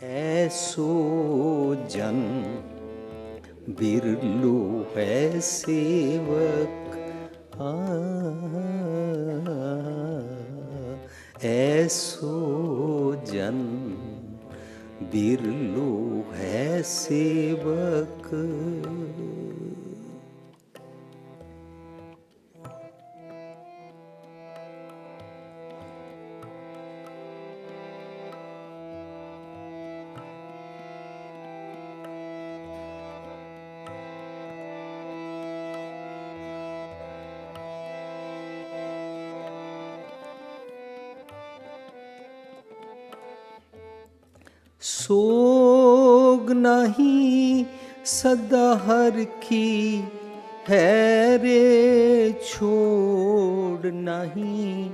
ऐसो जन बिरलू है सेवक, ऐसो जन बिरलू है सेवक। सोग नहीं सदा हर की है रे, छोड़ नहीं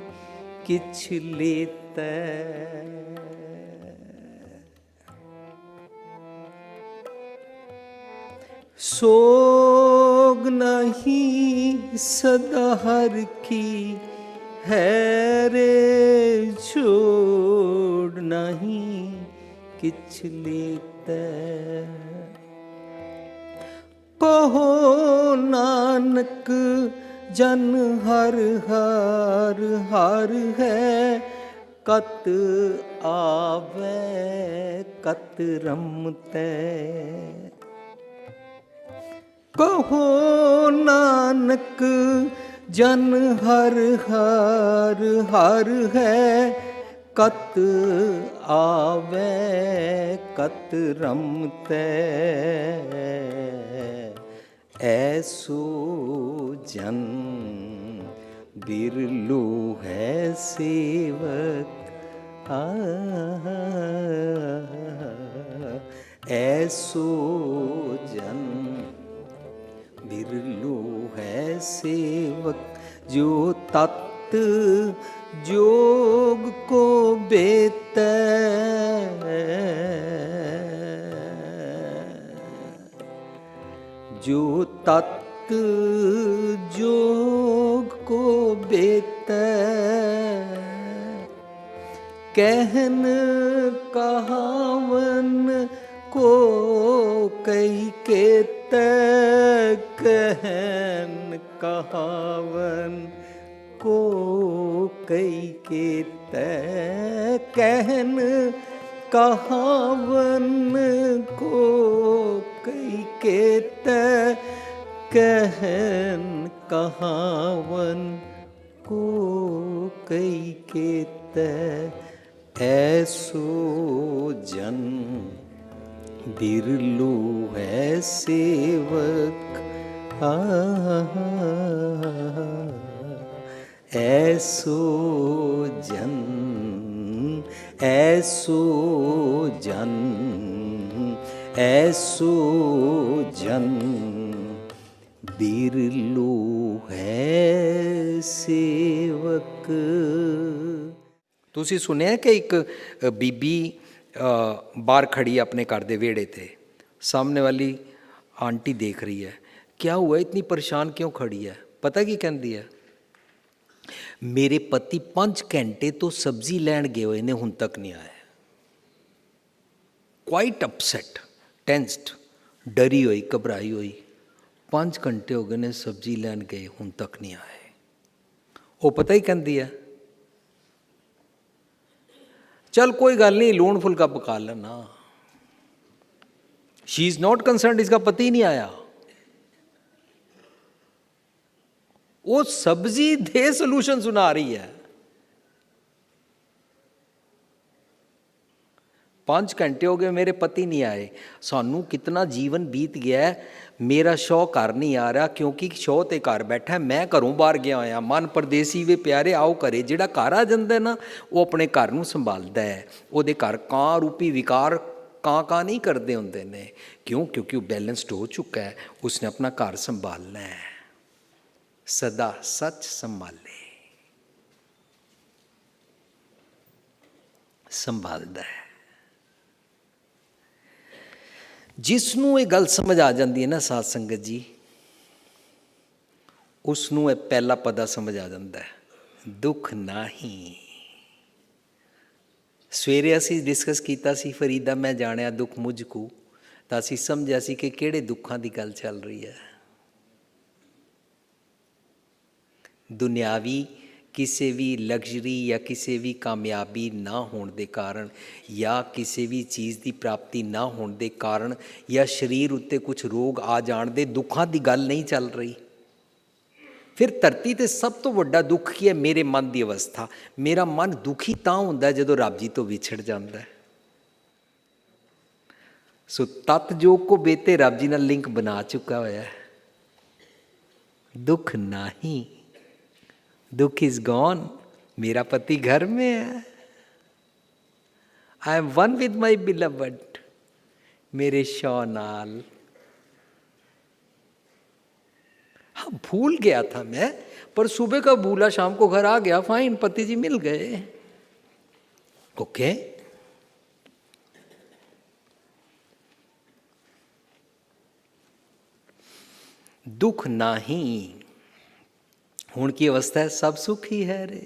किछ लेता। सोग नहीं सदा हर की है रे, छोड़ नहीं किछ लेता। कहो नानक जन हर हर हर है, कत आवे कत रमते। कहो नानक जन हर हर हर है, कत आवे कत रमते। ऐसो जन बिरलू है सेवक, ऐसो जन बिरलू है सेवक। जो तत् जोग को बेतै, जो तत् जोग को बेतै। कहन कहावन को कई केतै, कहन कहावन को कई केतै। कहन कहावन को कई केतै, कहन कहावन को कई केतै। ऐसो जन बिरलू है सेवक, ऐसो जन, ऐसो जन, ऐसो जन बिरलू है सेवक। तुसी सुनिया कि एक बीबी बाहर खड़ी अपने घर दे वेड़े ते, सामने वाली आंटी देख रही है, क्या हुआ इतनी परेशान क्यों खड़ी है? पता की कहती है, मेरे पति 5 घंटे तो सब्जी लैन गए हुए ने, हुण तक नहीं आए। क्वाइट अपसेट, टेंस्ड, डरी हुई, घबराई हुई। 5 घंटे हो गए ने सब्जी लैन गए, हुण तक नहीं आए। वो पता ही कहती है, चल कोई गल नहीं, लूण फुलका पका लेना। शी इज नॉट कंसर्न, इसका पति नहीं आया। वो सब्जी दे सोल्यूशन सुना रही है। 5 घंटे हो गए मेरे पति नहीं आए। सानू कितना जीवन बीत गया है, मेरा शौ घर नहीं आ रहा क्योंकि शौ ते घर बैठा है, मैं घरों बाहर गया होया। मन परदेसी वे प्यारे आओ घरे। जिहड़ा घर आ जांदा है ना, वो अपने घर नूं संभालदा है। ਉਹਦੇ घर कां रूपी विकार कां नहीं करते होंदे ने। क्यों? क्योंकि वो बैलेंस्ड हो चुका है, उसने अपना घर संभालना है। सदा सच संभाले, संभालदा है। जिसनों ये गल समझ आ जाती है ना साध संगत जी, उसनों ये पहला पदा समझ आ जाता है, दुख नाही। ਸਵੇਰੇ ਅਸੀਂ ਡਿਸਕਸ ਕੀਤਾ ਸੀ ਫਰੀਦਾ ਮੈਂ ਜਾਣਿਆ ਦੁੱਖ ਮੁਝ ਕੋ, ਤਾਂ ਅਸੀਂ ਸਮਝਿਆ ਸੀ ਕਿ ਕਿਹੜੇ ਦੁੱਖਾਂ ਦੀ ਗੱਲ ਚੱਲ ਰਹੀ ਹੈ। ਦੁਨਿਆਵੀ ਕਿਸੇ ਵੀ ਲਗਜ਼ਰੀ ਜਾਂ ਕਿਸੇ ਵੀ ਕਾਮਯਾਬੀ ਨਾ ਹੋਣ ਦੇ ਕਾਰਨ, ਜਾਂ ਕਿਸੇ ਵੀ ਚੀਜ਼ ਦੀ ਪ੍ਰਾਪਤੀ ਨਾ ਹੋਣ ਦੇ ਕਾਰਨ, ਜਾਂ ਸਰੀਰ ਉੱਤੇ ਕੁਝ ਰੋਗ ਆ ਜਾਣ ਦੇ ਦੁੱਖਾਂ ਦੀ ਗੱਲ ਨਹੀਂ ਚੱਲ ਰਹੀ। ਫਿਰ ਧਰਤੀ 'ਤੇ ਸਭ ਤੋਂ ਵੱਡਾ ਦੁੱਖ ਕੀ ਹੈ? ਮੇਰੇ ਮਨ ਦੀ ਅਵਸਥਾ। ਮੇਰਾ ਮਨ ਦੁਖੀ ਤਾਂ ਹੁੰਦਾ ਜਦੋਂ ਰੱਬ ਜੀ ਤੋਂ ਵਿਛੜ ਜਾਂਦਾ। ਸੋ ਤਤ ਜੋਗ ਕੋ ਬੇਤੇ ਰੱਬ ਜੀ ਨਾਲ ਲਿੰਕ ਬਣਾ ਚੁੱਕਾ ਹੋਇਆ। दुख नहीं, दुख इज गॉन, मेरा पति घर में है, I am one with my beloved, मेरे शौ नाल। हाँ, भूल गया था मैं, पर सुबह का भूला शाम को घर आ गया, फाइन, पति जी मिल गए, ओके। दुख नाही, हुण की अवस्था है सब सुख ही है रे,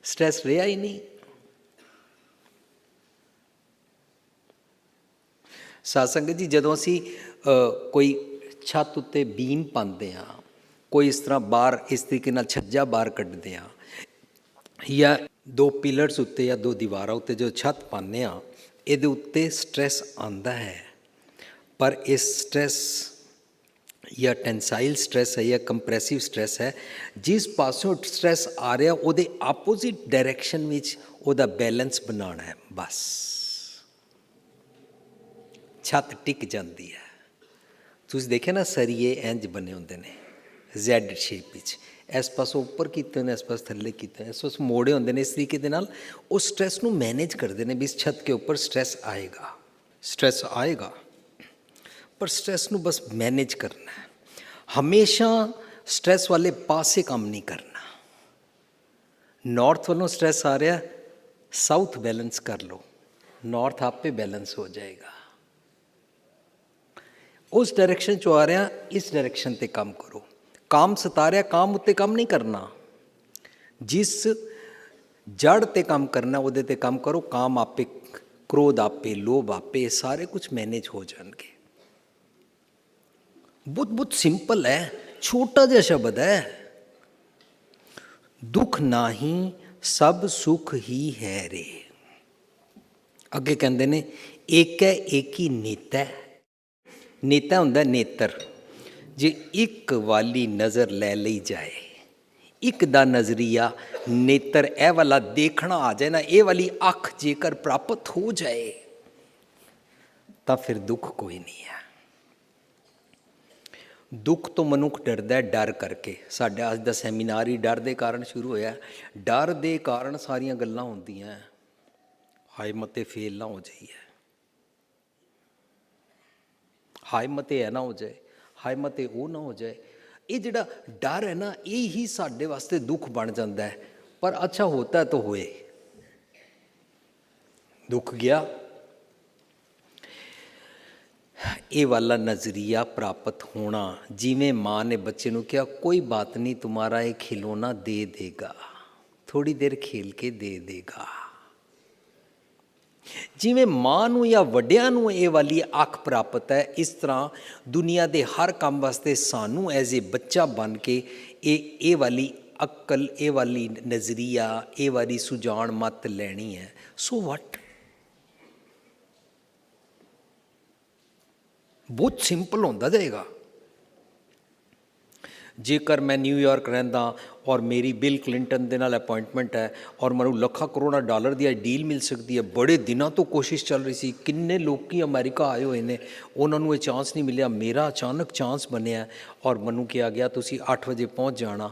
स्ट्रेस रहा ही नहीं। सत्संग जी, जदों असी कोई छत उत्ते बीम पाते हाँ, कोई इस तरह बाहर इस तरीके नाल छज्जा बाहर कड्डदे हाँ, या दो पिलर्स उत्ते या दो दीवारां उत्ते जो छत पाने हाँ, इहदे उत्ते स्ट्रेस आंदा है, पर इस स्ट्रेस या टेंसाइल स्ट्रेस है या कंप्रैसिव स्ट्रेस है, जिस पासों स्ट्रेस आ रहा उहदे आपोजिट डायरैक्शन विच उहदा बैलेंस बनाना है, बस छत टिक जाती है। तुसीं देखिया ना, सरिये इंज बने होंदे ने Z शेप विच, इस पासों उपर कीते ने, इस पास थल्ले कीते ने, इस पास मोड़े होंदे ने, इस तरीके दे नाल उस स्ट्रेस नूं मैनेज करदे ने भी इस छत के ऊपर स्ट्रेस आएगा, स्ट्रेस आएगा, पर स्ट्रेस नूं बस मैनेज करना है। हमेशा स्ट्रेस वाले पासे काम नहीं करना। नॉर्थ वालों स्ट्रेस आ रहा, साउथ बैलेंस कर लो, नॉर्थ आप पे बैलेंस हो जाएगा। उस डायरेक्शन चो आ रहा, इस डायरेक्शन ते काम करो। काम सता रहा, काम उत्ते काम नहीं करना, जिस जड़ ते काम करना उहदे ते काम करो। काम आपे, क्रोध आपे, लोभ आपे, सारे कुछ मैनेज हो जाएंगे। बहुत बहुत सिंपल है, छोटा जिहा शब्द है। दुख नाही सब सुख ही है रे। अगे कहते ने एक है एक ही नेता। नेता हुंदा नेत्र, जे एक वाली नज़र लै लई जाए, एक दा नज़रिया नेत्र ए वाला देखना आ जाए ना, ये वाली अख जेकर प्राप्त हो जाए तो फिर दुख कोई नहीं है। दुख तो मनुख डरदा है, डर करके। साडा अज दा सैमीनार ही डर दे कारण शुरू होया। डर दे कारण सारियां गल्लां होंदियां, हाय मते फेल ना हो जाइए, हाय मते ऐ ना हो जाए, हाय मते वो ना हो जाए। ये जिहड़ा डर है ना, ये ही साडे वास्ते दुख बन जाता है। पर अच्छा होता है तो होए, दुख गया, ये वाला नज़रिया प्राप्त होना। जिमें माँ ने बच्चे को कहा, कोई बात नहीं, तुम्हारा एक खिलौना दे देगा, थोड़ी देर खेल के दे देगा। जिमें माँ नूं या वड्डियां नूं ये वाली अख प्राप्त है, इस तरह दुनिया के हर काम वास्ते सानू एज ए बच्चा बन के ये वाली अक्ल, ये वाली नज़रिया, ये वाली सुजान मत लैनी है। सो वट, बहुत सिंपल होता जाएगा। जेकर मैं न्यूयॉर्क रहिंदा और मेरी बिल क्लिंटन दे नाल अपॉइंटमेंट है और मैनूं लखां करोड़ां डॉलर दी डील मिल सकती है, बड़े दिनों तो कोशिश चल रही सी, किन्ने लोग अमेरिका आए हुए ने, उन्होंने ये चांस नहीं मिलिया, मेरा अचानक चांस बनिया और मैनूं कहा गया तुसी 8 बजे पहुँच जाना।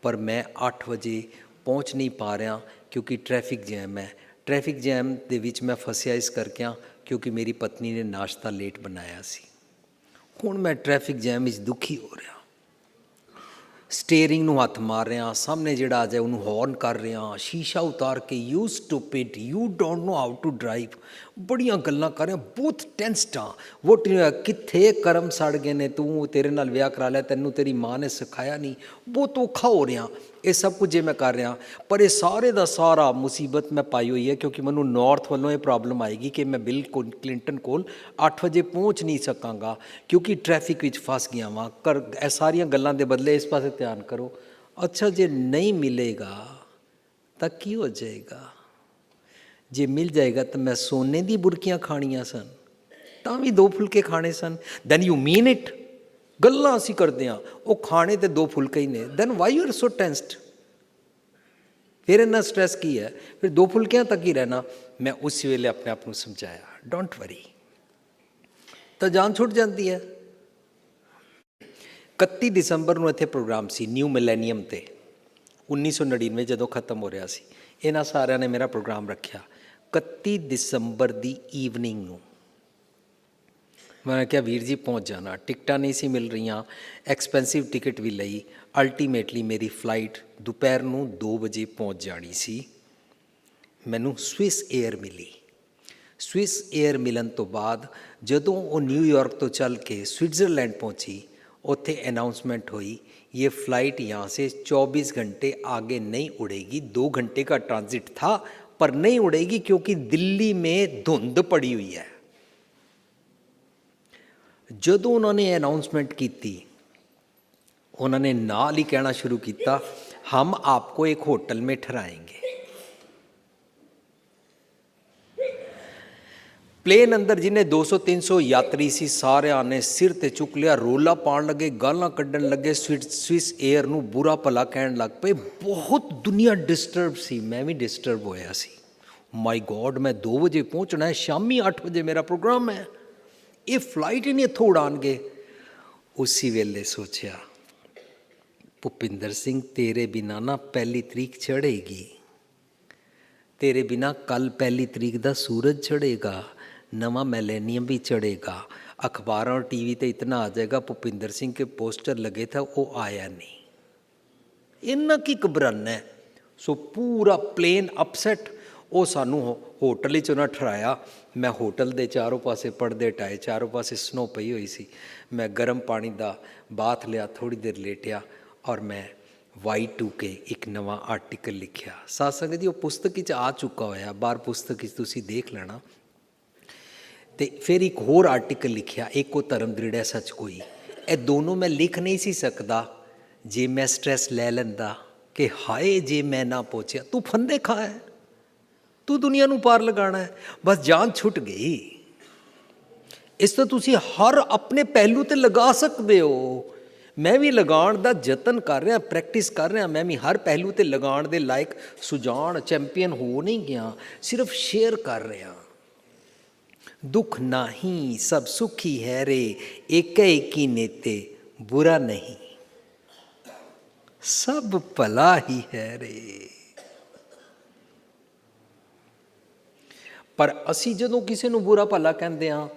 पर मैं 8 बजे पहुँच नहीं पा रहा क्योंकि ट्रैफिक जैम है। ट्रैफिक जैम दे विच मैं फसिया इस करके क्योंकि मेरी पत्नी ने नाश्ता लेट बनाया सी। हुण मैं ट्रैफिक जैम विच दुखी हो रहा, स्टेयरिंग नूं हथ मार रहा, सामने जिहड़ा आ जाए उन्होंने हॉर्न कर रहा, शीशा उतार के you stupid, you don't know how to drive, बड़ियां गल्लां कर रहा, बहुत टेंस्ड हाँ। वो कित्थे कर्म सड़ गए ने, तू तेरे नाल विआह करा लिया, तैनूं तेरी माँ ने सिखाया नहीं, बहुत औखा हो रहा। ਇਹ ਸਭ ਕੁਝ ਜੇ ਮੈਂ ਕਰ ਰਿਹਾ, ਪਰ ਇਹ ਸਾਰੇ ਦਾ ਸਾਰਾ ਮੁਸੀਬਤ ਮੈਂ ਪਾਈ ਹੋਈ ਹੈ ਕਿਉਂਕਿ ਮੈਨੂੰ ਨਾਰਥ ਵੱਲੋਂ ਇਹ ਪ੍ਰੋਬਲਮ ਆਏਗੀ ਕਿ ਮੈਂ ਬਿਲ ਕਲਿੰਟਨ ਕੋਲ 8 ਵਜੇ ਪਹੁੰਚ ਨਹੀਂ ਸਕਾਂਗਾ ਕਿਉਂਕਿ ਟ੍ਰੈਫਿਕ ਵਿੱਚ ਫਸ ਗਿਆ ਵਾਂ। ਇਹ ਸਾਰੀਆਂ ਗੱਲਾਂ ਦੇ ਬਦਲੇ ਇਸ ਪਾਸੇ ਧਿਆਨ ਕਰੋ। ਅੱਛਾ, ਜੇ ਨਹੀਂ ਮਿਲੇਗਾ ਤਾਂ ਕੀ ਹੋ ਜਾਏਗਾ? ਜੇ ਮਿਲ ਜਾਏਗਾ ਤਾਂ ਮੈਂ ਸੋਨੇ ਦੀ ਬੁਰਕੀਆਂ ਖਾਣੀਆਂ ਸਨ ਤਾਂ ਵੀ 2 ਫੁਲਕੇ ਖਾਣੇ ਸਨ। Then you mean it. ਗੱਲਾਂ ਅਸੀਂ ਕਰਦੇ ਹਾਂ, ਉਹ ਖਾਣੇ ਤੇ 2 ਫੁਲਕੇ ਹੀ ਨੇ। Then why you are so tensed? ਫਿਰ ਇੰਨਾ ਸਟ੍ਰੈਸ ਕੀ ਹੈ? ਫਿਰ 2 ਫੁਲਕਿਆਂ ਤੱਕ ਹੀ ਰਹਿਣਾ। ਮੈਂ ਉਸ ਵੇਲੇ ਆਪਣੇ ਆਪ ਨੂੰ ਸਮਝਾਇਆ, ਡੋਂਟ ਵਰੀ। ਤਾਂ ਜਾਨ ਛੁੱਟ ਜਾਂਦੀ ਹੈ। 31 ਦਸੰਬਰ ਨੂੰ ਇੱਥੇ ਪ੍ਰੋਗਰਾਮ ਸੀ ਨਿਊ ਮਿਲੇਨੀਅਮ 'ਤੇ, 1999 ਜਦੋਂ ਖਤਮ ਹੋ ਰਿਹਾ ਸੀ। ਇਹਨਾਂ ਸਾਰਿਆਂ ਨੇ ਮੇਰਾ ਪ੍ਰੋਗਰਾਮ ਰੱਖਿਆ 31 ਦਸੰਬਰ ਦੀ ਈਵਨਿੰਗ ਨੂੰ। ਮੈਂ ਕਿਹਾ ਵੀਰ ਜੀ ਪਹੁੰਚ ਜਾਣਾ। ਟਿਕਟਾਂ ਨਹੀਂ ਸੀ ਮਿਲ ਰਹੀਆਂ, ਐਕਸਪੈਂਸਿਵ ਟਿਕਟ ਵੀ ਲਈ। ਅਲਟੀਮੇਟਲੀ ਮੇਰੀ ਫਲਾਈਟ ਦੁਪਹਿਰ ਨੂੰ 2 ਵਜੇ ਪਹੁੰਚ ਜਾਣੀ ਸੀ। ਮੈਨੂੰ ਸਵਿਸ ਏਅਰ ਮਿਲੀ। ਸਵਿਸ ਏਅਰ ਮਿਲਣ ਤੋਂ ਬਾਅਦ ਜਦੋਂ ਉਹ ਨਿਊਯਾਰਕ ਤੋਂ ਚੱਲ ਕੇ स्विट्ज़रलैंड पहुंची, ਉੱਥੇ अनाउंसमेंट हुई ये फ़्लाइट यहाँ से 24 घंटे आगे नहीं उड़ेगी। 2 घंटे का ट्रांजिट था पर नहीं उड़ेगी क्योंकि दिल्ली में धुंध पड़ी हुई है। ਜਦੋਂ ਉਹਨਾਂ ਨੇ ਅਨਾउंसमेंट ਕੀਤੀ, ਉਹਨਾਂ ਨੇ ਨਾਲ ਹੀ ਕਹਿਣਾ ਸ਼ੁਰੂ ਕੀਤਾ, हम आपको एक होटल में ठहराएंगे। ਪਲੇਨ ਅੰਦਰ ਜਿਹਨੇ 200-300 ਯਾਤਰੀ ਸੀ, ਸਾਰਿਆਂ ਨੇ ਸਿਰ ਤੇ ਚੁੱਕ ਲਿਆ, ਰੋਲਾ ਪਾਉਣ ਲੱਗੇ, ਗਾਲਾਂ ਕੱਢਣ ਲੱਗੇ, ਸਵਿਸ ਏਅਰ ਨੂੰ ਬੁਰਾ ਭਲਾ ਕਹਿਣ ਲੱਗ ਪਏ। ਬਹੁਤ ਦੁਨੀਆ ਡਿਸਟਰਬ ਸੀ, ਮੈਂ ਵੀ ਡਿਸਟਰਬ ਹੋਇਆ ਸੀ। ਮਾਈ ਗੋਡ, ਮੈਂ 2 ਵਜੇ ਪਹੁੰਚਣਾ ਹੈ, ਸ਼ਾਮੀ 8 ਵਜੇ ਮੇਰਾ ਪ੍ਰੋਗਰਾਮ ਹੈ, ਇਹ ਫਲਾਈਟ ਹੀ ਨਹੀਂ ਇੱਥੋਂ ਉਡਾਣਗੇ। ਉਸੀ ਵੇਲੇ ਸੋਚਿਆ, ਭੁਪਿੰਦਰ ਸਿੰਘ ਤੇਰੇ ਬਿਨਾਂ ਨਾ 1 ਤਰੀਕ ਚੜ੍ਹੇਗੀ, ਤੇਰੇ ਬਿਨਾਂ ਕੱਲ 1 ਤਰੀਕ ਦਾ ਸੂਰਜ ਚੜ੍ਹੇਗਾ, नवा मिलेनियम भी चढ़ेगा, अखबारों और टीवी पे इतना आ जाएगा। भुपिंदर सिंह के पोस्टर लगे था, वो आया नहीं। इन्ना की घबराना है। सो पूरा प्लेन अपसैट। वो सानू होटल ही उन्हें ठहराया। मैं होटल के चारों पासे पड़दे टाए, चारों पासे स्नो पई हुई सी। मैं गर्म पानी का बाथ लिया, थोड़ी देर लेटिया और मैं Y2K एक नवा आर्टिकल लिखिया। साथ संगत जी वो पुस्तक आ चुका होया, बाहर पुस्तक तुसी देख लेना। तो फिर एक होर आर्टिकल लिखिया, एक वो धर्म दृढ़ सच कोई। ये दोनों मैं लिख नहीं सी सकता जे मैं स्ट्रैस ले लेंदा कि हाय जे मैं ना पहुँचा। तू फंदे खा है, तू दुनिया नू पार लगाना है, बस जान छुट गई। इस तो तुसी हर अपने पहलू ते लगा सकते हो। मैं भी लगाण दा जतन कर रहा, प्रैक्टिस कर रहा। मैं भी हर पहलू ते लगाण दे लायक सुजान चैंपीयन हो नहीं गया, सिर्फ शेयर कर रहा। दुख नाही सब सुखी है रे, एक ही नेते बुरा नहीं, सब भला ही है रे। पर असी जदों किसी नूं बुरा भला कहंदे हां,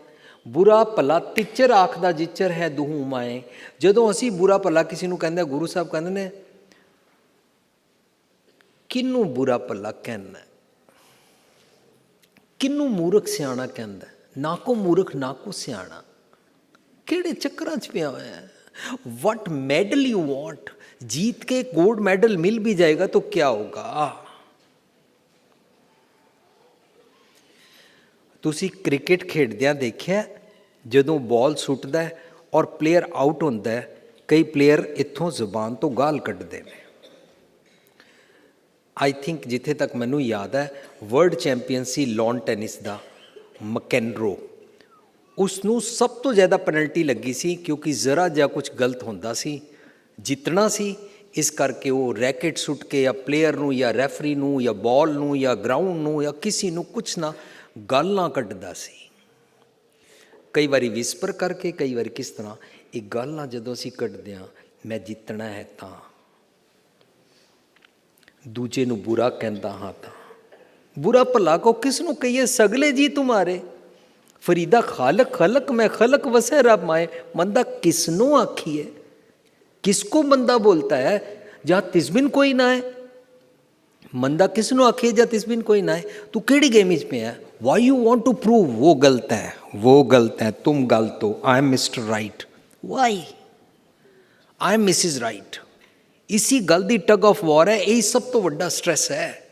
बुरा भला तिचर आखदा जिचर है दुहू माए। जदों असी बुरा भला किसी नूं कहंदे, गुरु साहब कहंदे ने किनू बुरा भला कहना, किनू मूर्ख सियाणा कहंदा, ना को मूर्ख ना को सियाणा। किहड़े चक्करां च पिया होया है। वट मेडल यू वांट, जीत के गोल्ड मेडल मिल भी जाएगा तो क्या होगा। तुसी क्रिकेट खेडदियां देखिया, जदों बॉल सुटदा है और प्लेयर आउट होंदा है, कई प्लेयर इत्थों ਜ਼ਬਾਨ ਤੋਂ गाल ਕੱਢਦੇ ਨੇ। आई थिंक जिथे तक मैनू याद है, वर्ल्ड चैंपीयन सी लॉन टेनिस का मैकेनरो, उसनू सब तो ज़्यादा पेनल्टी लगी सी क्योंकि ज़रा जिहा कुछ गलत होंदा सी, जितना सी इस करके वो रैकेट सुट के या प्लेयर नू या रैफरी नू या बॉल नू या ग्राउंड नू या किसी नू कुछ ना गालां कड्ढदा सी। कई बारी विस्पर करके, कई बारी किस तरह। ये गालां जदों असीं कड्ढदे हां, मैं जितना है तां, दूजे नू बुरा कहंदा हाँ तां। बुरा भला को किस नू कहिए, सगले जी तुम्हारे, फरीदा खालक खलक मैं खलक वसै रब माए। मंदा किसनों आखिए, किसको मंदा बोलता है जहाँ तिस्बिन कोई ना है। मंदा किसनों आखिए जहाँ तिस्बिन कोई ना है। तू केड़ी गेम पे है, why you want to prove वो गलत है, वो गलत है, तुम गलत हो, I am mister right, why I am Mrs right. इसी गल दी टग ऑफ वॉर है, यही सब तो वड्डा स्ट्रेस है।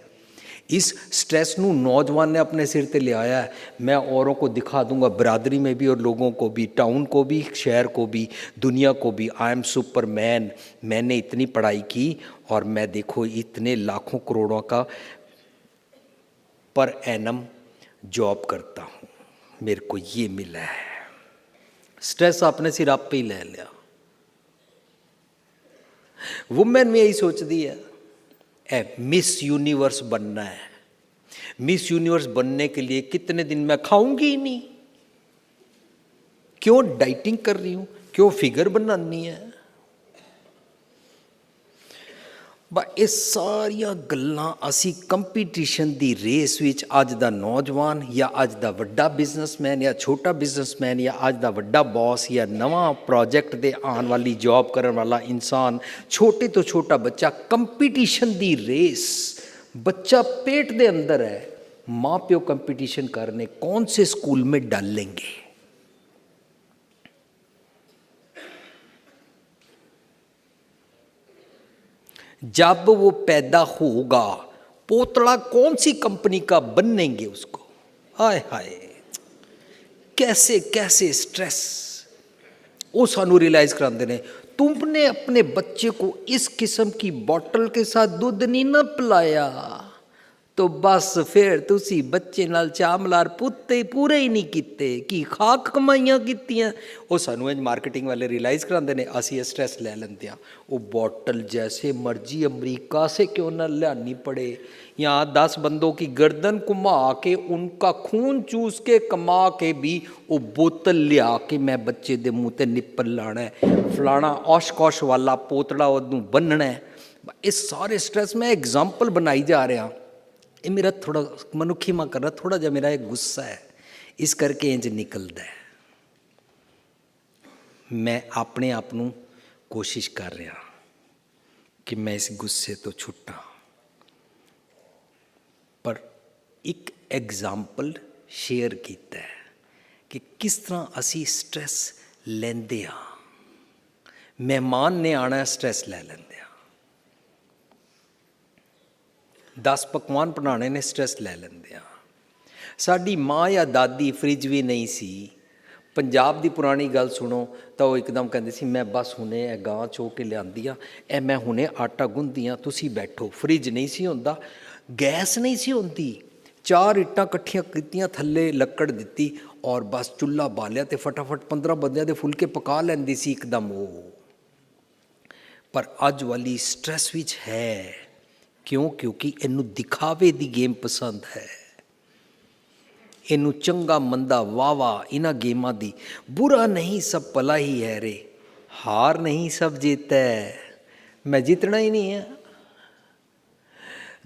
इस स्ट्रेस नू नौजवान ने अपने सिर ते ले आया है। मैं औरों को दिखा दूंगा, बरादरी में भी और लोगों को भी, टाउन को भी, शहर को भी, दुनिया को भी, आई एम सुपरमैन। मैंने इतनी पढ़ाई की और मैं देखो इतने लाखों करोड़ों का पर एनम जॉब करता हूँ, मेरे को ये मिला है। स्ट्रेस आपने सिर आप पे ही ले लिया। वुमेन में यही सोचती है मिस यूनिवर्स बनना है। मिस यूनिवर्स बनने के लिए कितने दिन मैं खाऊंगी ही नहीं, क्यों डाइटिंग कर रही हूं, क्यों फिगर बनानी है। ਇਹ ਸਾਰੀਆਂ ਗੱਲਾਂ ਅਸੀਂ ਕੰਪੀਟੀਸ਼ਨ ਦੀ ਰੇਸ ਵਿੱਚ ਅੱਜ ਦਾ ਨੌਜਵਾਨ ਜਾਂ ਅੱਜ ਦਾ ਵੱਡਾ ਬਿਜ਼ਨਸਮੈਨ ਜਾਂ ਛੋਟਾ ਬਿਜ਼ਨਸਮੈਨ ਜਾਂ ਅੱਜ ਦਾ ਵੱਡਾ ਬੌਸ ਜਾਂ ਨਵਾਂ ਪ੍ਰੋਜੈਕਟ ਦੇ ਆਉਣ ਵਾਲੀ ਜੌਬ ਕਰਨ ਵਾਲਾ ਇਨਸਾਨ, ਛੋਟੇ ਤੋਂ ਛੋਟਾ ਬੱਚਾ, ਕੰਪੀਟੀਸ਼ਨ ਦੀ ਰੇਸ। बच्चा पेट के अंदर है, माँ प्यो कंपटीशन करने कौन से स्कूल में डालेंगे। जब वो पैदा होगा पोतड़ा कौन सी कंपनी का बनेंगे उसको। हाय हाय, कैसे कैसे स्ट्रेस वो सानू रियलाइज कराते हैं। तुमने अपने बच्चे को इस किस्म की बोतल के साथ दूध नहीं ना पिलाया तो बस फिर तुसी बच्चे नाल चामलार पुत्ते पूरे ही नहीं किते कि खाक कमाइयां कीतियां। वो सानू इंज मार्केटिंग वाले रियलाइज कराते हैं, असी स्ट्रेस ले लेंगे हैं। वो बोतल जैसे मर्जी अमरीका से क्यों ना लियानी पड़े, यहाँ 10 बंदों की गर्दन घुमा के उनका खून चूस के कमा के भी वो बोतल लिया के मैं बच्चे दे मुँह ते निप्पल लाना है, फलाना औश कौश वाला पोतड़ा उन्होंने बनना है। इस सारे स्ट्रेस में एग्जाम्पल बनाई जा रहा। ये मेरा थोड़ा मनुखी मां कर रहा, थोड़ा जा मेरा एक गुस्सा है, इस करके इंज निकलता है। मैं अपने आप नू कोशिश कर रहा कि मैं इस गुस्से तो छुट्टा, पर एक एग्जाम्पल शेयर किया है कि किस तरह असी स्ट्रेस लेंदे आ। मेहमान ने आना, स्ट्रेस ले लेंदे। 10 पकवान बनाने ने, स्ट्रेस ले लेंदे। साडी माँ या दादी फ्रिज भी नहीं सी। पंजाब की पुरानी गल सुनो तो वो एकदम कहते सी मैं बस हुणे गां चो के लियांदी आ, ए मैं हुणे आटा गुंदी आ, तुसी बैठो। फ्रिज नहीं सी होंदा, गैस नहीं सी होंदी, 4 इट्टां कट्ठियां कीतियां, थल्ले लक्कड़ दित्ती और बस चुल्हा बालिया तो फटाफट 15 बंदियां दे फुलके पका लैंदी सी एकदम वो। पर अज वाली स्ट्रेस विच है क्यों? क्योंकि इनू दिखावे दी गेम पसंद है, इनू चंगा मंदा वाह वाह इन्हां गेमां दी। बुरा नहीं सब भला ही है रे, हार नहीं सब जीता है, मैं जीतना ही नहीं है।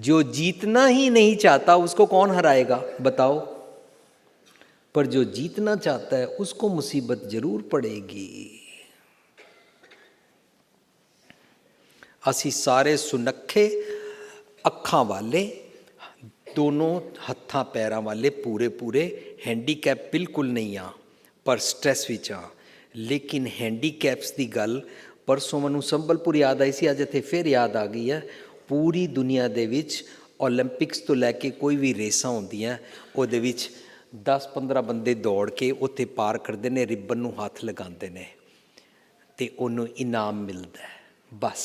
जो जीतना ही नहीं चाहता उसको कौन हराएगा बताओ। पर जो जीतना चाहता है उसको मुसीबत जरूर पड़ेगी। असी सारे सुनखे अखां वाले, दोनों हत्थां पैरां वाले पूरे पूरे, हैंडीकैप बिल्कुल नहीं आ पर स्ट्रेस विच आ। लेकिन हैंडीकैप्स की गल परसों मैनूं संबलपुर याद आई सी, अज इत्थे फिर याद आ गई है। पूरी दुनिया दे विच ओलंपिक्स तो लैके कोई भी रेसां होंदियां उहदे विच 10-15 बंदे दौड़ के उत्थे पार करते हैं, रिबन नूं हत्थ लगाते हैं तो उन्होंने इनाम मिलता है बस।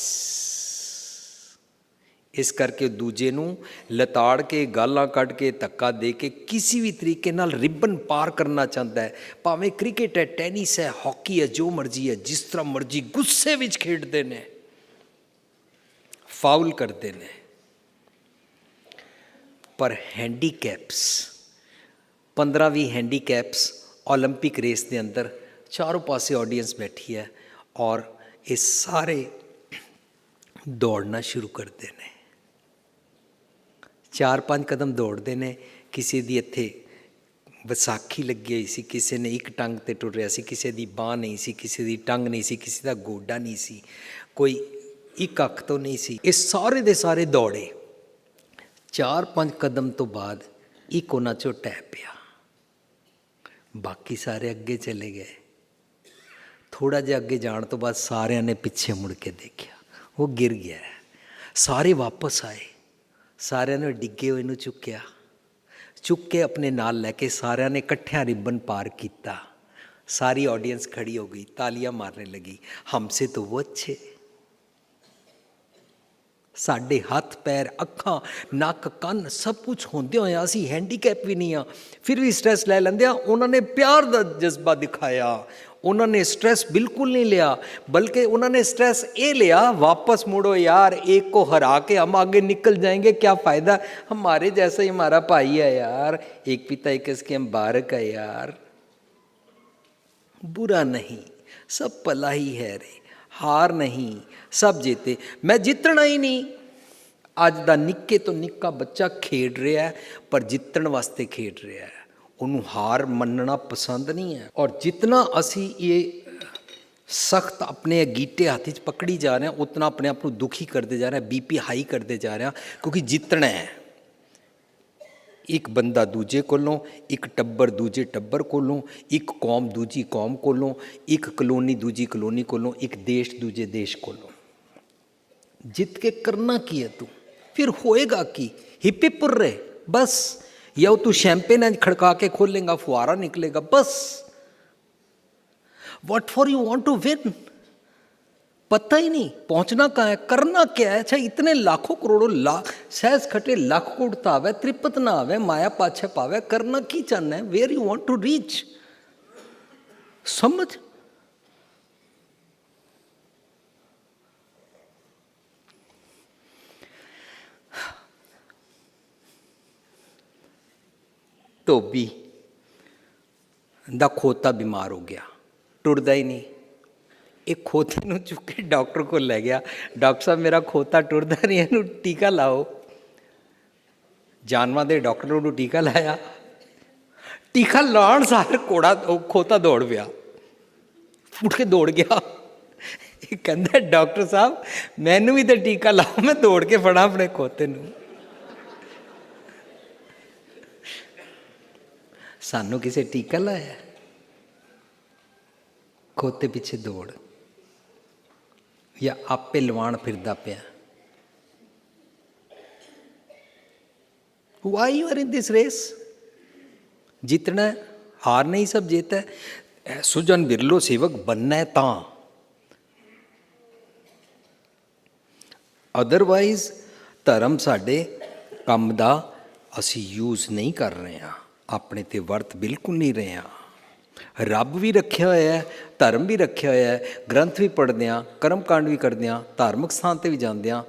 इस करके दूजे नूं लताड़ के गालां कट के धक्का दे के किसी भी तरीके नाल रिबन पार करना चाहता है। भावें क्रिकेट है, टैनिस है, हॉकी है, जो मर्जी है, जिस तरह मर्जी गुस्से विच खेडदे ने, फाउल करते हैं। पर हैंडीकैप्स 15-20 हैंडीकैप्स ओलंपिक रेस के अंदर चारों पासे ऑडियंस बैठी है और ये सारे दौड़ना शुरू करते हैं। 4-5 कदम दौड़ते हैं। किसी दी इत्थे विसाखी लगी हुई सी, किसी ने एक टंग ते टुर रहा सी, किसी दी बांह नहीं सी, किसी दी टंग नहीं सी, किसी दा गोडा नहीं सी, कोई एक अख तो नहीं सी। ये सारे दे सारे दौड़े। 4-5 कदम तो बाद एक उन्हां चों टह पिया, बाकी सारे अगे चले गए। थोड़ा जिहा अगे जाण तो बाद सारिਆਂ ने पिछे मुड़ के देखा, वो गिर गया। ਸਾਰੇ ਵਾਪਸ ਆਏ, ਸਾਰਿਆਂ ਨੇ ਡਿੱਗੇ ਹੋਏ ਨੂੰ ਚੁੱਕਿਆ, ਚੁੱਕ ਕੇ ਆਪਣੇ ਨਾਲ ਲੈ ਕੇ ਸਾਰਿਆਂ ਨੇ ਇਕੱਠਿਆਂ ਰਿਬਨ ਪਾਰ ਕੀਤਾ। सारी ऑडियंस खड़ी हो गई, तालियां मारने लगी, हमसे तो वो अच्छे। साढ़े हथ पैर अखां नक कन्न सब कुछ होंदे होए असीं हैंडीकैप भी नहीं हाँ, फिर भी स्ट्रैस लै लैंदे आ। उन्होंने प्यार का जज्बा दिखाया, उन्होंने स्ट्रेस बिल्कुल नहीं लिया, बल्कि उन्होंने स्ट्रेस ये लिया, वापस मुड़ो यार, एक को हरा के हम आगे निकल जाएंगे, क्या फ़ायदा, हमारे जैसा ही हमारा भाई है यार, एक पिता एक इसके हम बारक है यार। बुरा नहीं, सब भला ही है रे, हार नहीं, सब जीते। मैं जितना ही नहीं, अज दा निक्के तो निक्का बच्चा खेड रहा है, पर जितण वास्ते खेड रहा है, उन्होंने हार मनना पसंद नहीं है। और जितना असी ये सख्त अपने गीटे हाथ च पकड़ी जा रहे हैं, उतना अपने आप को दुखी करते जा रहे हैं, बीपी हाई करते जा रहे हैं, क्योंकि जितना है एक बंदा दूजे कोलों, एक टब्बर दूजे टब्बर कोलों, एक कौम दूजी कौम कोलों, एक कलोनी दूजी कलोनी कोलों, एक देश दूजे देश कोलों। जित के करना की है तू, फिर होएगा की, हिप्पी पुर्रे बस, या तू शैंपेन खड़का के खोलेगा, फुहारा निकलेगा बस। What for you want to win, पता ही नहीं पहुंचना कहाँ है, करना क्या है। अच्छा इतने लाखों करोड़ों लाख सहज खटे लाख को उड़ता आवे, त्रिपत ना आवे, माया पाछे पावे, करना की चाहना है, where you want to reach, समझ। धोबी दा खोता बीमार हो गया, टुरदा ही नहीं, एक खोते नूं चुक के डॉक्टर को ले गया, डॉक्टर साहब मेरा खोता टुरदा नहीं, इहनूं टीका लाओ। जानवरां दे डॉक्टर नूं टीका लाया, टीका लाउण सार घोड़ा खोता दौड़ पिया, उठ के दौड़ गया। कहंदा डॉक्टर साहब मैनूं भी तो टीका लाओ, मैं दौड़ के फड़ा अपने खोते नूं। सानू किसे टीका लाया, खोते पिछे दौड़, या आपे लवाण फिरदा पिया। Why you are in this race, जितना है, हार नहीं सब जीता है। सुजन बिरलो सेवक बनना है तां, अदरवाइज धर्म साडे कम दा असी यूज़ नहीं कर रहे हैं, अपने ते वर्त बिल्कुल नहीं रहे हैं। रब भी रखा होया है, धर्म भी रखा होया है, ग्रंथ भी पढ़ते हैं, कर्म कांड भी करते हैं, धार्मिक स्थान पर भी जाते हैं,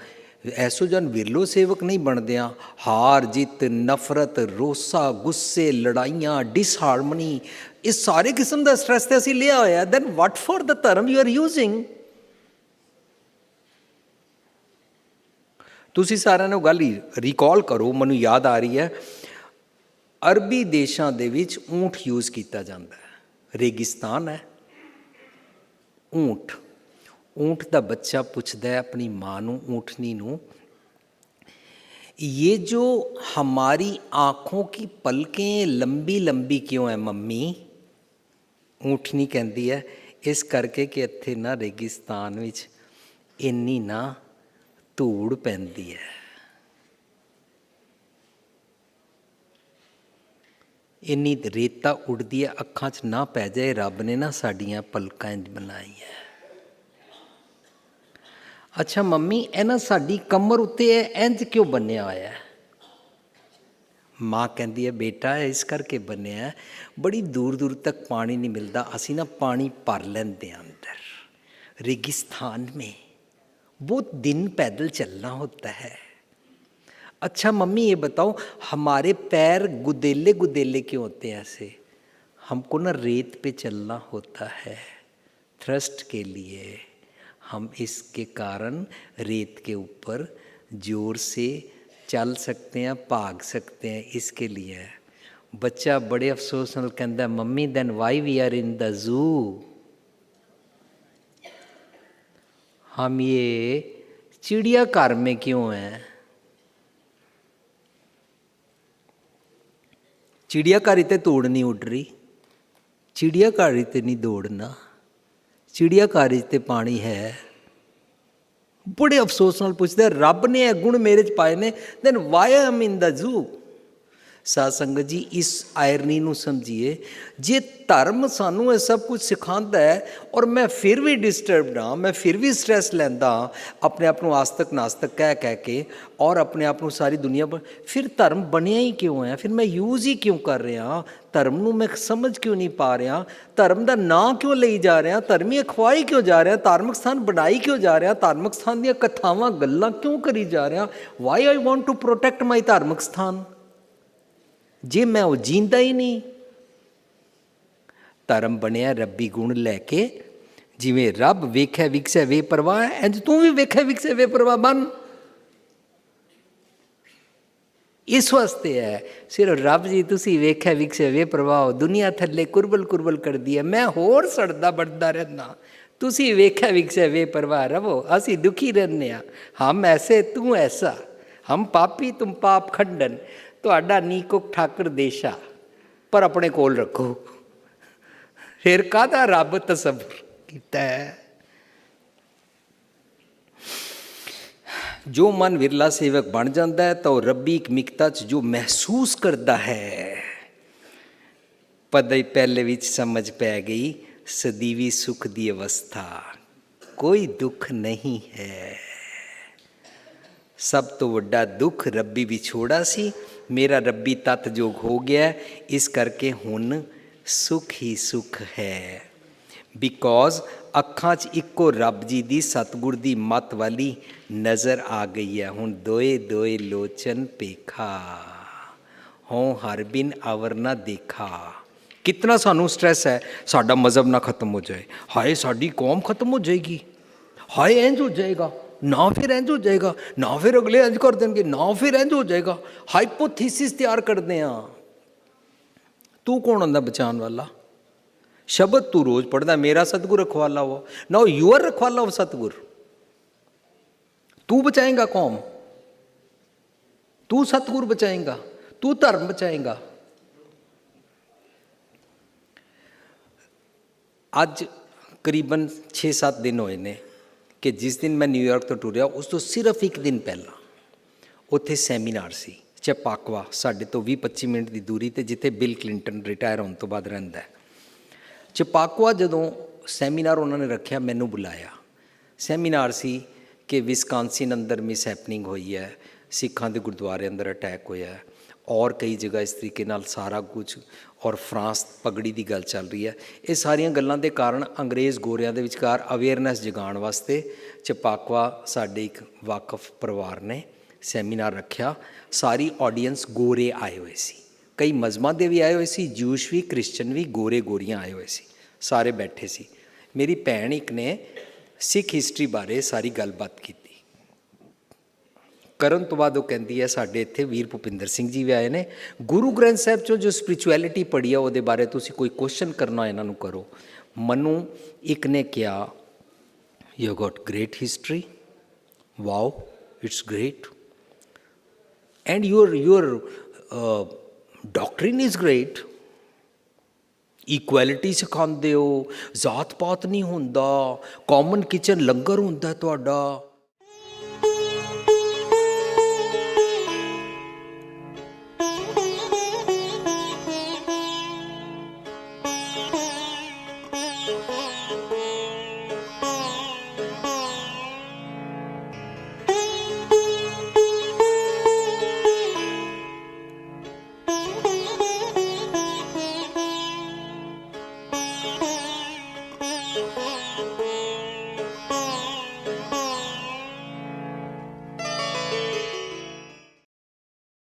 ऐसो जन विरलो सेवक नहीं बनते हैं। हार जित, नफरत, रोसा, गुस्से, लड़ाइयाँ, डिसहारमनी, इस सारे किस्म का स्ट्रैस तो असीं लिया होया, दैन वट फॉर द धर्म यू आर यूजिंग। तुसीं सारिਆਂ ਨੂੰ ਗੱਲ रिकॉल करो, मैनूं याद आ रही है, अरबी देशों के विच ऊँट यूज़ किया जाता है, रेगिस्तान है, ऊँट, ऊँट का बच्चा पूछता है अपनी माँ नूं, ऊँटनी नूं, ये जो हमारी आँखों की पलकें लंबी लंबी क्यों है मम्मी। ऊँटनी कहती है इस करके कि इत्थे ना रेगिस्तान विच इन्नी ना धूड़ पैंदी है, इन्नी रेता उड़ती है, अखां च ना पै जाए, रब ने ना साड़ियाँ पलकां इंज बनाई है। अच्छा मम्मी इन्हां साड़ी कमर उत्ते इंज क्यों बनिया होया है। माँ कहती है बेटा इस करके बनिया है, बड़ी दूर दूर तक पानी नहीं मिलता, असी ना पानी भर लेंदे अंदर रेगिस्तान में, बहुत दिन पैदल चलना होता है। अच्छा मम्मी ये बताओ हमारे पैर गुदेले गुदेले क्यों होते हैं ऐसे, हमको ना रेत पे चलना होता है थ्रस्ट के लिए, हम इसके कारण रेत के ऊपर जोर से चल सकते हैं, भाग सकते हैं, इसके लिए है। बच्चा बड़े अफसोस नाल कहंदा mummy then why we are in the zoo, हम ये चिड़ियाघर में क्यों हैं। चिड़ियाघर इतने दौड़ नहीं उड़ रही, चिड़ियाघर इतने नहीं दौड़ना, चिड़ियाघर इतने पानी है, ਬੜੇ ਅਫਸੋਸ ਨਾਲ ਪੁੱਛਦਾ, ਰੱਬ ਨੇ ਇਹ ਗੁਣ ਮੇਰੇ 'ਚ ਪਾਏ ਨੇ, then why I am in the zoo. ਸਾਧ ਸੰਗਤ ਜੀ, ਇਸ ਆਇਰਨੀ ਨੂੰ ਸਮਝੀਏ। ਜੇ ਧਰਮ ਸਾਨੂੰ ਇਹ ਸਭ ਕੁਝ ਸਿਖਾਉਂਦਾ ਹੈ ਔਰ ਮੈਂ ਫਿਰ ਵੀ ਡਿਸਟਰਬਡ ਹਾਂ, ਮੈਂ ਫਿਰ ਵੀ ਸਟ੍ਰੈਸ ਲੈਂਦਾ ਆਪਣੇ ਆਪ ਨੂੰ ਆਸਤਕ ਨਾਸਤਕ ਕਹਿ ਕੇ, ਔਰ ਆਪਣੇ ਆਪ ਨੂੰ ਸਾਰੀ ਦੁਨੀਆ ਪਰ, ਫਿਰ ਧਰਮ ਬਣਿਆ ਹੀ ਕਿਉਂ ਹੈ? ਫਿਰ ਮੈਂ ਯੂਜ਼ ਹੀ ਕਿਉਂ ਕਰ ਰਿਹਾ? ਧਰਮ ਨੂੰ ਮੈਂ ਸਮਝ ਕਿਉਂ ਨਹੀਂ ਪਾ ਰਿਹਾ? ਧਰਮ ਦਾ ਨਾਂ ਕਿਉਂ ਲਈ ਜਾ ਰਿਹਾ? ਧਰਮੀ ਅਖਵਾਈ ਕਿਉਂ ਜਾ ਰਿਹਾ? ਧਾਰਮਿਕ ਸਥਾਨ ਬਣਾਈ ਕਿਉਂ ਜਾ ਰਿਹਾ? ਧਾਰਮਿਕ ਸਥਾਨ ਦੀਆਂ ਕਥਾਵਾਂ ਗੱਲਾਂ ਕਿਉਂ ਕਰੀ ਜਾ ਰਿਹਾ? Why I want to protect my ਧਾਰਮਿਕ ਸਥਾਨ, ਜੇ ਮੈਂ ਉਹ ਜੀਂਦਾ ਹੀ ਨਹੀਂ। ਧਰਮ ਬਣਿਆ ਰੱਬੀ ਗੁਣ ਲੈ ਕੇ, ਜਿਵੇਂ ਰੱਬ ਵੇਖਿਆ ਵਿਕਸਿਆ ਵੇ ਪਰਵਾਹ, ਇੰਝ ਤੂੰ ਵੀ ਵੇਖਿਆ ਵਿਕਸਿਆ ਵੇ ਪਰਵਾਹ ਬਣ। ਇਸ ਵਾਸਤੇ ਹੈ ਸਿਰਫ ਰੱਬ ਜੀ ਤੁਸੀਂ ਵੇਖਿਆ ਵਿਕਸਿਆ ਵੇ ਪਰਵਾਹ, ਦੁਨੀਆ ਥੱਲੇ ਕੁਰਬਲ ਕੁਰਬਲ ਕਰਦੀ ਹੈ, ਮੈਂ ਹੋਰ ਸੜਦਾ ਬੜਦਾ ਰਹਿੰਦਾ, ਤੁਸੀਂ ਵੇਖਿਆ ਵਿਕਸਿਆ ਵੇ ਪਰਵਾਹ ਰਵੋ, ਅਸੀਂ ਦੁਖੀ ਰਹਿੰਦੇ ਹਾਂ। ਹਮ ਐਸੇ ਤੂੰ ਐਸਾ, ਹਮ ਪਾਪੀ ਤੁਮ ਪਾਪ ਖੰਡਨ, ਤੁਹਾਡਾ ਨੀਕੁਕ ਠਾਕਰ ਦੇਸ਼ਾ, ਪਰ ਆਪਣੇ ਕੋਲ ਰੱਖੋ। ਫਿਰ ਕਾਹਦਾ ਰੱਬ ਤਸੱਵੁਰ ਕੀਤਾ ਹੈ? ਜੋ ਮਨ ਵਿਰਲਾ ਸੇਵਕ ਬਣ ਜਾਂਦਾ ਹੈ ਤਾਂ ਉਹ ਰੱਬੀ ਇਕਮਿਕਤਾ 'ਚ ਜੋ ਮਹਿਸੂਸ ਕਰਦਾ ਹੈ, ਪਦ ਪਹਿਲੇ ਵਿੱਚ ਸਮਝ ਪੈ ਗਈ, ਸਦੀਵੀ ਸੁਖ ਦੀ ਅਵਸਥਾ, ਕੋਈ ਦੁੱਖ ਨਹੀਂ ਹੈ। ਸਭ ਤੋਂ ਵੱਡਾ ਦੁੱਖ ਰੱਬੀ ਵਿਛੋੜਾ ਸੀ, ਮੇਰਾ ਰੱਬੀ ਤੱਤ ਜੋਗ ਹੋ ਗਿਆ, ਇਸ ਕਰਕੇ ਹੁਣ ਸੁਖ ਹੀ ਸੁਖ ਹੈ। ਬਿਕੋਜ਼ ਅੱਖਾਂ 'ਚ ਇੱਕੋ ਰੱਬ ਜੀ ਦੀ ਸਤਿਗੁਰ ਦੀ ਮੱਤ ਵਾਲੀ ਨਜ਼ਰ ਆ ਗਈ ਹੈ। ਹੁਣ ਦੋਏ ਦੋਏ ਲੋਚਨ ਪੇਖਾ, ਹੋਂ ਹਰ ਬਿਨ ਅਵਰ ਨਾ ਦੇਖਾ। ਕਿਤਨਾ ਸਾਨੂੰ ਸਟ੍ਰੈਸ ਹੈ, ਸਾਡਾ ਮਜ਼ਹਬ ਨਾ ਖਤਮ ਹੋ ਜਾਏ, ਹਾਏ ਸਾਡੀ ਕੌਮ ਖਤਮ ਹੋ ਜਾਏਗੀ, ਹਾਏ ਇੰਝ ਹੋ ਜਾਏਗਾ, ਨਾ ਫਿਰ ਇੰਝ ਹੋ ਜਾਏਗਾ, ਨਾ ਫਿਰ ਅਗਲੇ ਇੰਝ ਕਰ ਦੇਣਗੇ, ਨਾ ਫਿਰ ਇੰਝ ਹੋ ਜਾਏਗਾ। ਹਾਈਪੋਥੀਸਿਸ ਤਿਆਰ ਕਰਦੇ ਹਾਂ। ਤੂੰ ਕੌਣ ਹੁੰਦਾ ਬਚਾਉਣ ਵਾਲਾ? ਸ਼ਬਦ ਤੂੰ ਰੋਜ਼ ਪੜ੍ਹਦਾ, ਮੇਰਾ ਸਤਿਗੁਰ ਰਖਵਾਲਾ ਹੋ, ਨਾ ਯੂ ਆਰ ਰਖਵਾਲਾ ਹੋ ਸਤਿਗੁਰ। ਤੂੰ ਬਚਾਏਗਾ ਕੌਮ, ਤੂੰ ਸਤਿਗੁਰ ਬਚਾਏਗਾ, ਤੂੰ ਧਰਮ ਬਚਾਏਗਾ। ਅੱਜ ਕਰੀਬਨ 6-7 ਦਿਨ ਹੋਏ ਨੇ ਕਿ ਜਿਸ ਦਿਨ ਮੈਂ ਨਿਊਯਾਰਕ ਤੋਂ ਟੁਰਿਆ, ਉਸ ਤੋਂ ਸਿਰਫ ਇੱਕ ਦਿਨ ਪਹਿਲਾਂ ਉੱਥੇ ਸੈਮੀਨਾਰ ਸੀ ਚਪਾਕਵਾ, ਸਾਡੇ ਤੋਂ 20-25 ਮਿੰਟ ਦੀ ਦੂਰੀ 'ਤੇ, ਜਿੱਥੇ ਬਿਲ ਕਲਿੰਟਨ ਰਿਟਾਇਰ ਹੋਣ ਤੋਂ ਬਾਅਦ ਰਹਿੰਦਾ। ਚਪਾਕਵਾ ਜਦੋਂ ਸੈਮੀਨਾਰ ਉਹਨਾਂ ਨੇ ਰੱਖਿਆ, ਮੈਨੂੰ ਬੁਲਾਇਆ। ਸੈਮੀਨਾਰ ਸੀ ਕਿ ਵਿਸਕਾਂਸਿਨ ਅੰਦਰ ਮਿਸ ਹੈਪਨਿੰਗ ਹੋਈ ਹੈ, ਸਿੱਖਾਂ ਦੇ ਗੁਰਦੁਆਰੇ ਅੰਦਰ ਅਟੈਕ ਹੋਇਆ, ਔਰ ਕਈ ਜਗ੍ਹਾ ਇਸ ਤਰੀਕੇ ਨਾਲ ਸਾਰਾ ਕੁਝ, ਔਰ ਫਰਾਂਸ ਪਗੜੀ ਦੀ ਗੱਲ ਚੱਲ ਰਹੀ ਹੈ। ਇਹ ਸਾਰੀਆਂ ਗੱਲਾਂ ਦੇ ਕਾਰਨ ਅੰਗਰੇਜ਼ ਗੋਰਿਆਂ ਦੇ ਵਿਚਕਾਰ ਅਵੇਅਰਨੈਸ ਜਗਾਉਣ ਵਾਸਤੇ ਚਪਾਕਵਾ ਸਾਡੇ ਇੱਕ ਵਾਕਫ ਪਰਿਵਾਰ ਨੇ ਸੈਮੀਨਾਰ ਰੱਖਿਆ। ਸਾਰੀ ਆਡੀਅנס ਗੋਰੇ ਆਏ ਹੋਏ ਸੀ, ਕਈ ਮਜ਼ਹਬਾਂ ਦੇ ਵੀ ਆਏ ਹੋਏ ਸੀ, ਜੂਸ਼ ਵੀ, ਕ੍ਰਿਸਚਨ ਵੀ, ਗੋਰੇ ਗੋਰੀਆਂ ਆਏ ਹੋਏ ਸੀ, ਸਾਰੇ ਬੈਠੇ ਸੀ। ਮੇਰੀ ਭੈਣ ਇੱਕ ਨੇ ਸਿੱਖ ਹਿਸਟਰੀ ਬਾਰੇ ਸਾਰੀ ਗੱਲਬਾਤ ਕੀਤੀ। ਕਰਨ ਤੋਂ ਬਾਅਦ ਉਹ ਕਹਿੰਦੀ ਹੈ, ਸਾਡੇ ਇੱਥੇ ਵੀਰ ਭੁਪਿੰਦਰ ਸਿੰਘ ਜੀ ਵੀ ਆਏ ਨੇ, ਗੁਰੂ ਗ੍ਰੰਥ ਸਾਹਿਬ 'ਚੋਂ ਜੋ ਸਪਿਰਿਚੁਅਲਿਟੀ ਪੜ੍ਹੀ ਆ ਉਹਦੇ ਬਾਰੇ ਤੁਸੀਂ ਕੋਈ ਕੁਐਸਚਨ ਕਰਨਾ ਇਹਨਾਂ ਨੂੰ ਕਰੋ। ਮੈਨੂੰ ਇੱਕ ਨੇ ਕਿਹਾ, you got great history, wow it's great, and your doctrine is great, equality ਸਿਖਾਉਂਦੇ ਹੋ, ਜ਼ਾਤ ਪਾਤ ਨਹੀਂ ਹੁੰਦਾ, ਕਾਮਨ ਕਿਚਨ ਲੰਗਰ ਹੁੰਦਾ ਤੁਹਾਡਾ।